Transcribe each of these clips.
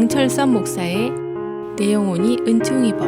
강철선 목사의 내 영혼이 은총 입어.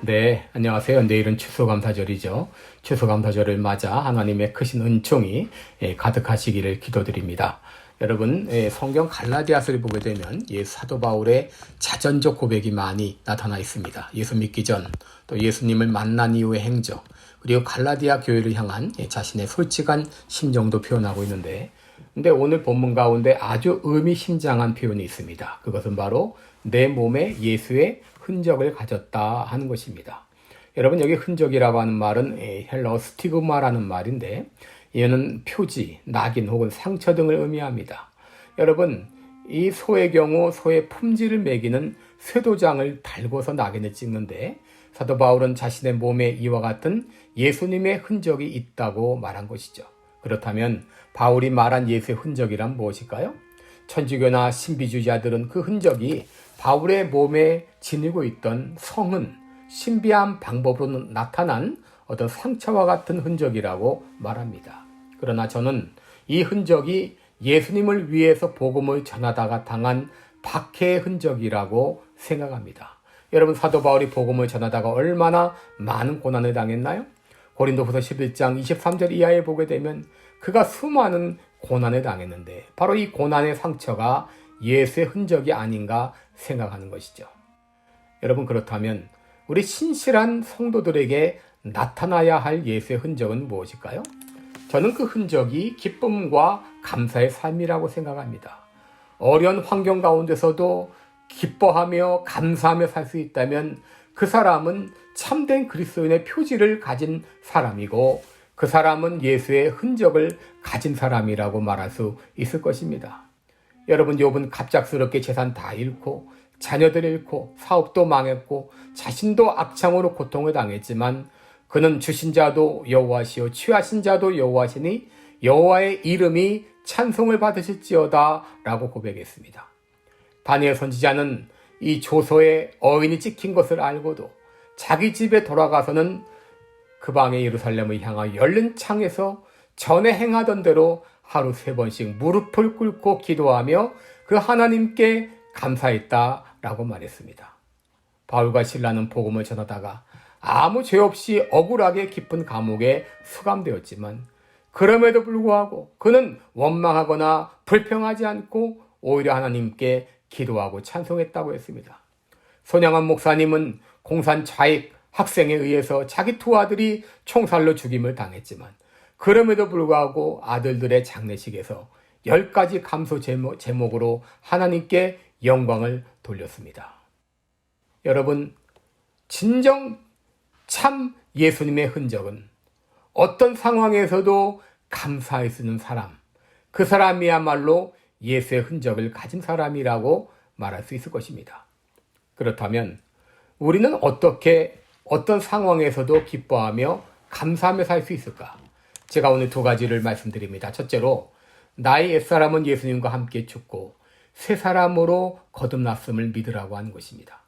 네, 안녕하세요. 내일은 추수감사절이죠. 추수감사절을 맞아 하나님의 크신 은총이 가득하시기를 기도드립니다. 여러분, 성경 갈라디아서를 보게 되면 사도 바울의 자전적 고백이 많이 나타나 있습니다. 예수 믿기 전, 또 예수님을 만난 이후의 행적, 그리고 갈라디아 교회를 향한 자신의 솔직한 심정도 표현하고 있는데, 근데 오늘 본문 가운데 아주 의미심장한 표현이 있습니다. 그것은 바로 내 몸에 예수의 흔적을 가졌다 하는 것입니다. 여러분, 여기 흔적이라고 하는 말은 헬라어 스티그마라는 말인데, 이는 표지, 낙인 혹은 상처 등을 의미합니다. 여러분, 이 소의 경우 소의 품질을 매기는 쇠도장을 달고서 낙인을 찍는데, 사도 바울은 자신의 몸에 이와 같은 예수님의 흔적이 있다고 말한 것이죠. 그렇다면 바울이 말한 예수의 흔적이란 무엇일까요? 천주교나 신비주의자들은 그 흔적이 바울의 몸에 지니고 있던 성은 신비한 방법으로 나타난 어떤 상처와 같은 흔적이라고 말합니다. 그러나 저는 이 흔적이 예수님을 위해서 복음을 전하다가 당한 박해의 흔적이라고 생각합니다. 여러분, 사도 바울이 복음을 전하다가 얼마나 많은 고난을 당했나요? 고린도후서 11장 23절 이하에 보게 되면 그가 수많은 고난을 당했는데 바로 이 고난의 상처가 예수의 흔적이 아닌가 생각하는 것이죠. 여러분, 그렇다면 우리 신실한 성도들에게 나타나야 할 예수의 흔적은 무엇일까요? 저는 그 흔적이 기쁨과 감사의 삶이라고 생각합니다. 어려운 환경 가운데서도 기뻐하며 감사하며 살 수 있다면 그 사람은 참된 그리스도인의 표지를 가진 사람이고 그 사람은 예수의 흔적을 가진 사람이라고 말할 수 있을 것입니다. 여러분, 욥은 갑작스럽게 재산 다 잃고 자녀들 잃고 사업도 망했고 자신도 악창으로 고통을 당했지만 그는 주신 자도 여호와시요 취하신 자도 여호와시니 여호와의 이름이 찬송을 받으실지어다 라고 고백했습니다. 다니엘 선지자는 이 조서에 어인이 찍힌 것을 알고도 자기 집에 돌아가서는 그 방의 예루살렘을 향하여 열린 창에서 전에 행하던 대로 하루 3번씩 무릎을 꿇고 기도하며 그 하나님께 감사했다라고 말했습니다. 바울과 실라는 복음을 전하다가 아무 죄 없이 억울하게 깊은 감옥에 수감되었지만 그럼에도 불구하고 그는 원망하거나 불평하지 않고 오히려 하나님께 기도하고 찬송했다고 했습니다. 손양원 목사님은 공산 좌익 학생에 의해서 자기 두 아들이 총살로 죽임을 당했지만 그럼에도 불구하고 아들들의 장례식에서 10가지 감소 제목으로 하나님께 영광을 돌렸습니다. 여러분, 진정 참 예수님의 흔적은 어떤 상황에서도 감사할 수 있는 사람, 그 사람이야말로 예수의 흔적을 가진 사람이라고 말할 수 있을 것입니다. 그렇다면 우리는 어떻게 어떤 상황에서도 기뻐하며 감사하며 살 수 있을까? 제가 오늘 2가지를 말씀드립니다. 첫째로, 나의 옛사람은 예수님과 함께 죽고 새 사람으로 거듭났음을 믿으라고 하는 것입니다.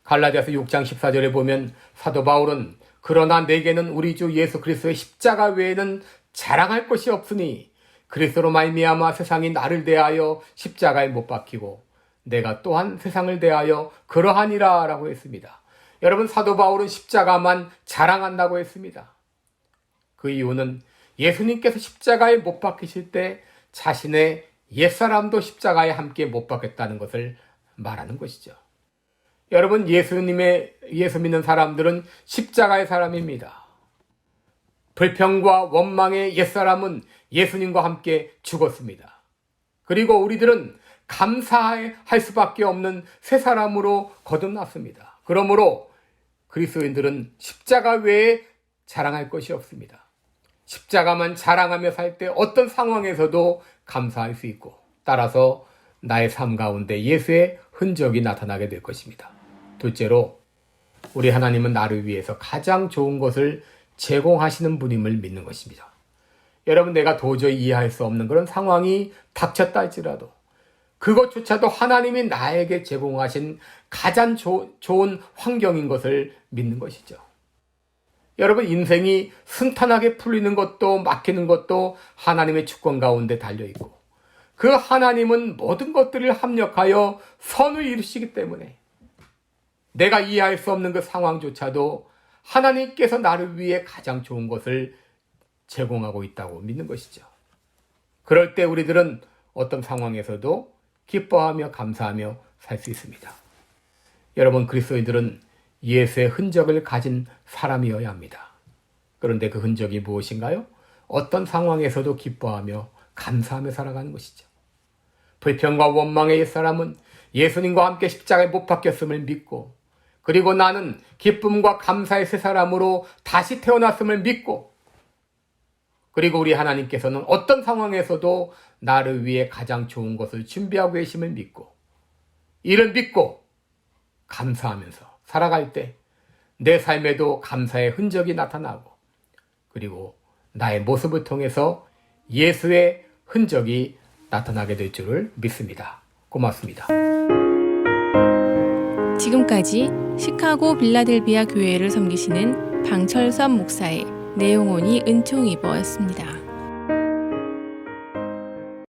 갈라디아서 6장 14절에 보면 사도 바울은 그러나 내게는 우리 주 예수 그리스도의 십자가 외에는 자랑할 것이 없으니 그리스도로 말미암아 세상이 나를 대하여 십자가에 못 박히고 내가 또한 세상을 대하여 그러하니라 라고 했습니다. 여러분, 사도 바울은 십자가만 자랑한다고 했습니다. 그 이유는 예수님께서 십자가에 못 박히실 때 자신의 옛사람도 십자가에 함께 못 박혔다는 것을 말하는 것이죠. 여러분, 예수 믿는 사람들은 십자가의 사람입니다. 불평과 원망의 옛사람은 예수님과 함께 죽었습니다. 그리고 우리들은 감사할 수밖에 없는 새 사람으로 거듭났습니다. 그러므로 그리스도인들은 십자가 외에 자랑할 것이 없습니다. 십자가만 자랑하며 살 때 어떤 상황에서도 감사할 수 있고 따라서 나의 삶 가운데 예수의 흔적이 나타나게 될 것입니다. 둘째로, 우리 하나님은 나를 위해서 가장 좋은 것을 제공하시는 분임을 믿는 것입니다. 여러분, 내가 도저히 이해할 수 없는 그런 상황이 닥쳤다 할지라도 그것조차도 하나님이 나에게 제공하신 가장 좋은 환경인 것을 믿는 것이죠. 여러분, 인생이 순탄하게 풀리는 것도 막히는 것도 하나님의 주권 가운데 달려있고 그 하나님은 모든 것들을 합력하여 선을 이루시기 때문에 내가 이해할 수 없는 그 상황조차도 하나님께서 나를 위해 가장 좋은 것을 제공하고 있다고 믿는 것이죠. 그럴 때 우리들은 어떤 상황에서도 기뻐하며 감사하며 살 수 있습니다. 여러분, 그리스도인들은 예수의 흔적을 가진 사람이어야 합니다. 그런데 그 흔적이 무엇인가요? 어떤 상황에서도 기뻐하며 감사하며 살아가는 것이죠. 불평과 원망의 옛사람은 예수님과 함께 십자가에 못 박혔음을 믿고, 그리고 나는 기쁨과 감사의 새 사람으로 다시 태어났음을 믿고, 그리고 우리 하나님께서는 어떤 상황에서도 나를 위해 가장 좋은 것을 준비하고 계심을 믿고, 이를 믿고 감사하면서 살아갈 때 내 삶에도 감사의 흔적이 나타나고, 그리고 나의 모습을 통해서 예수의 흔적이 나타나게 될 줄을 믿습니다. 고맙습니다. 지금까지 시카고 빌라델비아 교회를 섬기시는 방철선 목사의 내용온이 은총이버였습니다.